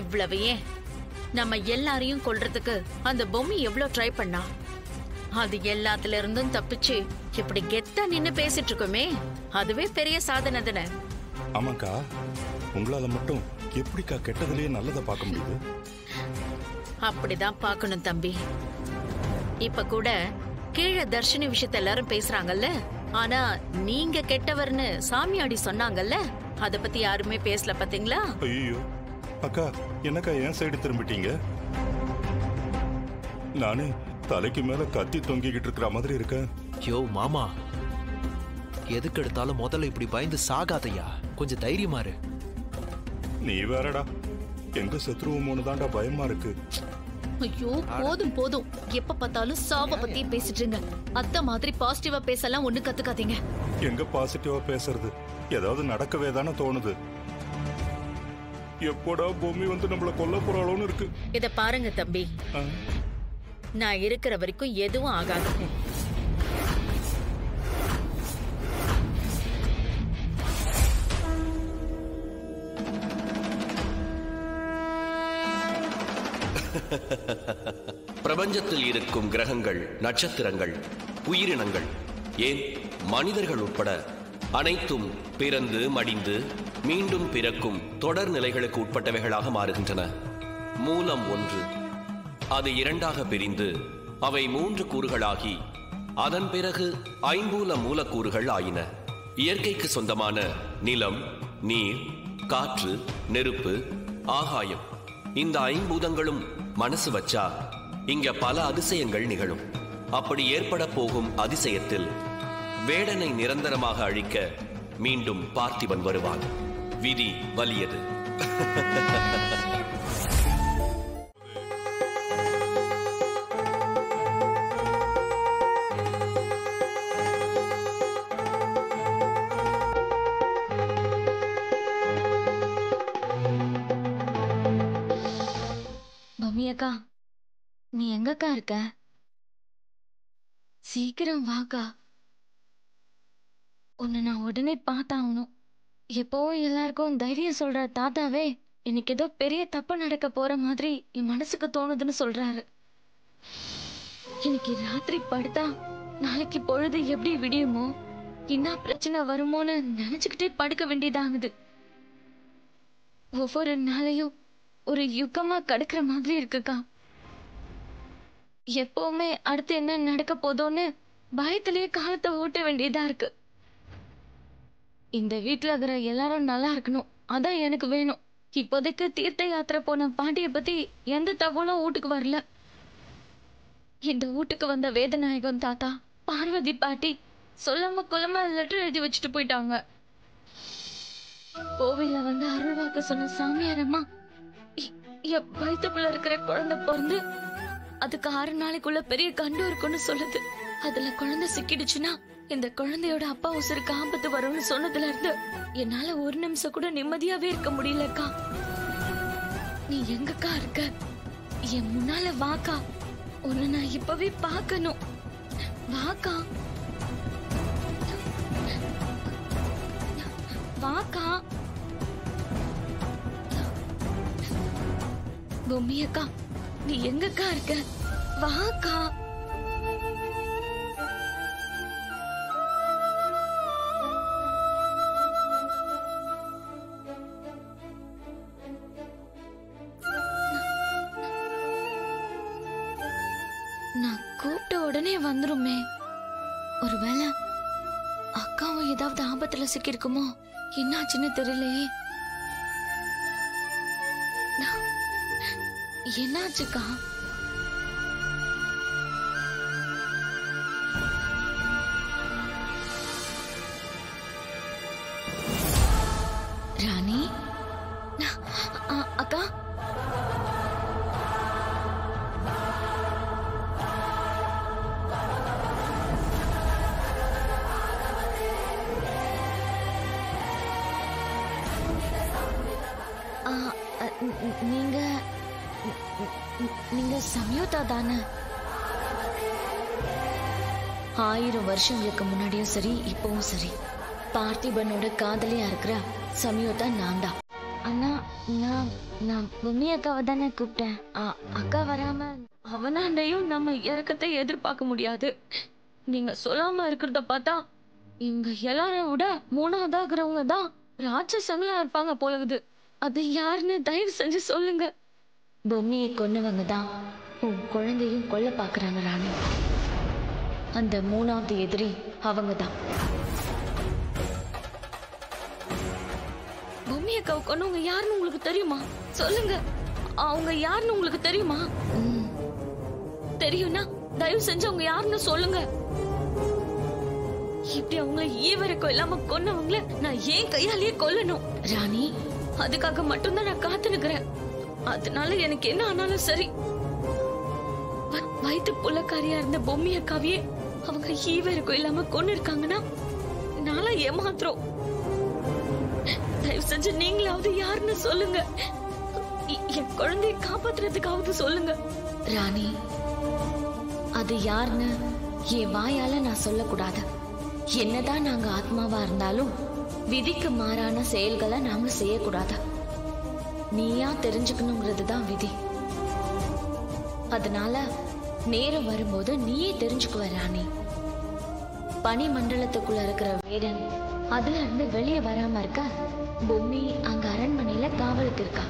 இவ்வளவு ஏன் நம்ம எல்லாரையும் கொல்றதுக்கு அந்த பொம்மி எவ்வளவு ட்ரை பண்ணா, அது எல்லாத்துல இருந்தும் தப்பிச்சு இப்படி கெத்தா நின்னு பேசிட்டு இருக்கோமே, அதுவே பெரிய சாதனை தானே. ஆமாக்கா, உங்களால மட்டும் எப்படிக்கா கெட்டதுலயே நல்லதை பார்க்க முடியுது? அப்படிதான் பார்க்கணும் தம்பி. இப்ப கூட கீழே தர்ஷினி விஷயத்த எல்லாரும் பேசுறாங்கல்ல, ஆனா நீங்க கெட்டவர்னு சாமியாடி சொன்னாங்கல்ல, அத பத்தி யாருமே பேசல பாத்தீங்களா? ஐயோ அக்கா, என்னக்கா என் சைடு திரும்பிட்டீங்க? நானே தலைக்கு மேல கத்தி தொங்கிக்கிட்டு இருக்கிற மாதிரி இருக்கேன். யோ மாமா, எதுக்கு எடுத்தாலும் முதல்ல இப்படி பயந்து சாகாதையா, கொஞ்சம் தைரியமா இரு. நீ வேறடா, எங்க சத்ருவோமோன்னு தான்டா பயமா இருக்கு. ஐயோ போதும் போதும், எப்ப பார்த்தாலும் சாவ பத்தி பேசிட்டுங்க. அத்த மாதிரி பாசிட்டிவா பேசலாம் ஒண்ணு கத்துக்காதீங்க. எங்க பாசிட்டிவா பேசுறது, ஏதாவது நடக்கவே தானே தோணுது. எப்போடா பொம்மி வந்து நம்மள கொல்ல போறாளோன்னு இருக்கு. இத பாருங்க தம்பி, நான் இருக்கிற வரைக்கும் எதுவும் ஆகாது. பிரபஞ்சத்தில் இருக்கும் கிரகங்கள், நட்சத்திரங்கள், உயிரினங்கள், ஏன் மனிதர்கள் உட்பட அனைத்தும் பிறந்து மடிந்து மீண்டும் பிறக்கும் தொடர் நிலைகளுக்கு உட்பட்டவைகளாக மாறுகின்றன. மூலம் ஒன்று, அது இரண்டாக பிரிந்து அவை மூன்று கூறுகளாகி அதன் பிறகு ஐம்பூல மூலக்கூறுகள் ஆயின. இயற்கைக்கு சொந்தமான நிலம், நீர், காற்று, நெருப்பு, ஆகாயம், இந்த ஐம்பூதங்களும் மனசு வச்சா இங்க பல அதிசயங்கள் நிகழும். அப்படி ஏற்பட போகும் அதிசயத்தில் வேடனை நிரந்தரமாக அழிக்க மீண்டும் பார்த்திபன் வருவான். விதி வலியது. அக்கா, நீ எங்கக்கா இருக்க? சீக்கிரம் வாக்கா, உன்னை நான் உடனே பார்த்தாகணும். எப்பவும் எல்லாருக்கும் தைரியம் சொல்ற தாத்தாவே இன்னைக்கு ஏதோ பெரிய தப்பு நடக்க போற மாதிரி என் மனசுக்கு தோணுதுன்னு சொல்றாரு. இன்னைக்கு ராத்திரி படுத்தா நாளைக்கு பொழுது எப்படி விடியுமோ, என்ன பிரச்சனை வருமோன்னு நினைச்சுக்கிட்டே படுக்க வேண்டியதாகுது. ஒவ்வொரு நாளையும் ஒரு யுகமா கடக்கிற மாதிரி இருக்குக்கா. எப்பவுமே அடுத்து என்ன நடக்க போதோன்னு பயத்திலேயே காலத்தை ஓட்ட வேண்டியதா இருக்கு. இந்த வீட்டுல இருக்கிற எல்லாரும் நல்லா இருக்கணும், அதான் எனக்கு வேணும். இப்போதைக்கு தீர்த்த யாத்திரை போன பாட்டிய பத்தி எந்த தகவலும் வீட்டுக்கு வரல. இந்த வீட்டுக்கு வந்த வேதநாயகம் தாத்தா, பார்வதி பாட்டி சொல்லாம கொல்லாம லெட்டர் எழுதி வச்சுட்டு போயிட்டாங்க. கோவில வந்து அருள்வாக்கு சொன்ன சாமியார் அம்மா என் வயிற்றுக்குள்ள இருக்கிற குழந்தை பிறந்து அதுக்கு 6 நாளைக்குள்ள பெரிய கண்டு இருக்குன்னு சொல்லுது. அதுல குழந்தை சிக்கிடுச்சுன்னா இந்த குழந்தையோட அப்பா உசுருக்கு ஆபத்து வரும்னு சொன்னதுல இருந்து என்னால ஒரு நிமிஷம் கூட நிம்மதியாவே இருக்க முடியலக்கா. நீ எங்கக்கா இருக்க? என் முன்னால வாக்கா, உன்னை நான் இப்பவே பார்க்கணும். வாக்கா, வாக்கா. பொம்மி அக்கா, நீ எங்கக்கா இருக்க? வாக்கா. நான் கூப்பிட்ட உடனே வந்துருமே. ஒருவேளை அக்காவும் ஏதாவது ஆபத்துல சிக்கிருக்குமோ, என்னாச்சுன்னு தெரியலையே. என்னாச்சுக்கா? ராணி அக்கா, நீங்க சம்யுக்தா தானே? 1000 வருஷங்களுக்கு முன்னாடியும் சரி இப்பவும் சரி பார்த்திபனோட காதலியா இருக்கிற சம்யுக்தா நான் தான். அண்ணா நான் நான் பூமி அக்காவை தானே கூப்பிட்டேன். அக்கா வராம அவனாண்டையும் நம்ம இறக்கத்தை எதிர்பார்க்க முடியாது. நீங்க சொல்லாம இருக்கிறத பார்த்தா இங்க எல்லாரையும் விட மூணாவதாகிறவங்க தான் ராட்சசங்களா இருப்பாங்க போலகுது. அது யாருன்னு தயவு செஞ்சு சொல்லுங்க. பொம்மையை கொன்னவங்க தான் உன் குழந்தையும் கொல்ல பாக்குறாங்க ராணி. அந்த மூணாவது எதிரி அவங்க தான். பொம்மி அக்காவை கொன்னவங்க யாருன்னு உங்களுக்கு தெரியுமா? சொல்லுங்க, அவங்க யாருன்னு உங்களுக்கு தெரியுமா? தெரியும்னா தயவு செஞ்சு அவங்க யாருன்னு சொல்லுங்க. இப்படி அவங்கள ஈவரைக்கும் இல்லாம கொன்னவங்கள நான் ஏன் கையாலேயே கொல்லணும் ராணி? அதுக்காக மட்டும்தான் நான் காத்து நிக்கிறேன். அதனால எனக்கு என்ன ஆனாலும் சரி. வயிற்று புள்ளக்காரியா இருந்த பொம்மி அக்காவையே அவங்க ஈவரைக்கும் இல்லாம கொன்னு இருக்காங்கன்னா நாளா ஏமாத்திரம். தயவு செஞ்சு நீங்களாவது யாருன்னு சொல்லுங்க. என் குழந்தைய காப்பாத்துறதுக்காவது சொல்லுங்க ராணி. அது யாருன்னு என் வாயால நான் சொல்லக்கூடாது. என்னதான் நாங்க ஆத்மாவா இருந்தாலும் விதிக்கு மாறான செயல்களை நாங்க செய்யக்கூடாது. நீயா தெரிஞ்சுக்கணுங்கிறது தான் விதி. அதனால நேரம் வரும்போது நீயே தெரிஞ்சுக்குவ ராணி. பனி மண்டலத்துக்குள்ள இருக்கிற வேடன் அதுல இருந்து வெளியே வராம இருக்க பொம்மி அங்க அரண்மனையில காவலுக்கு இருக்கா.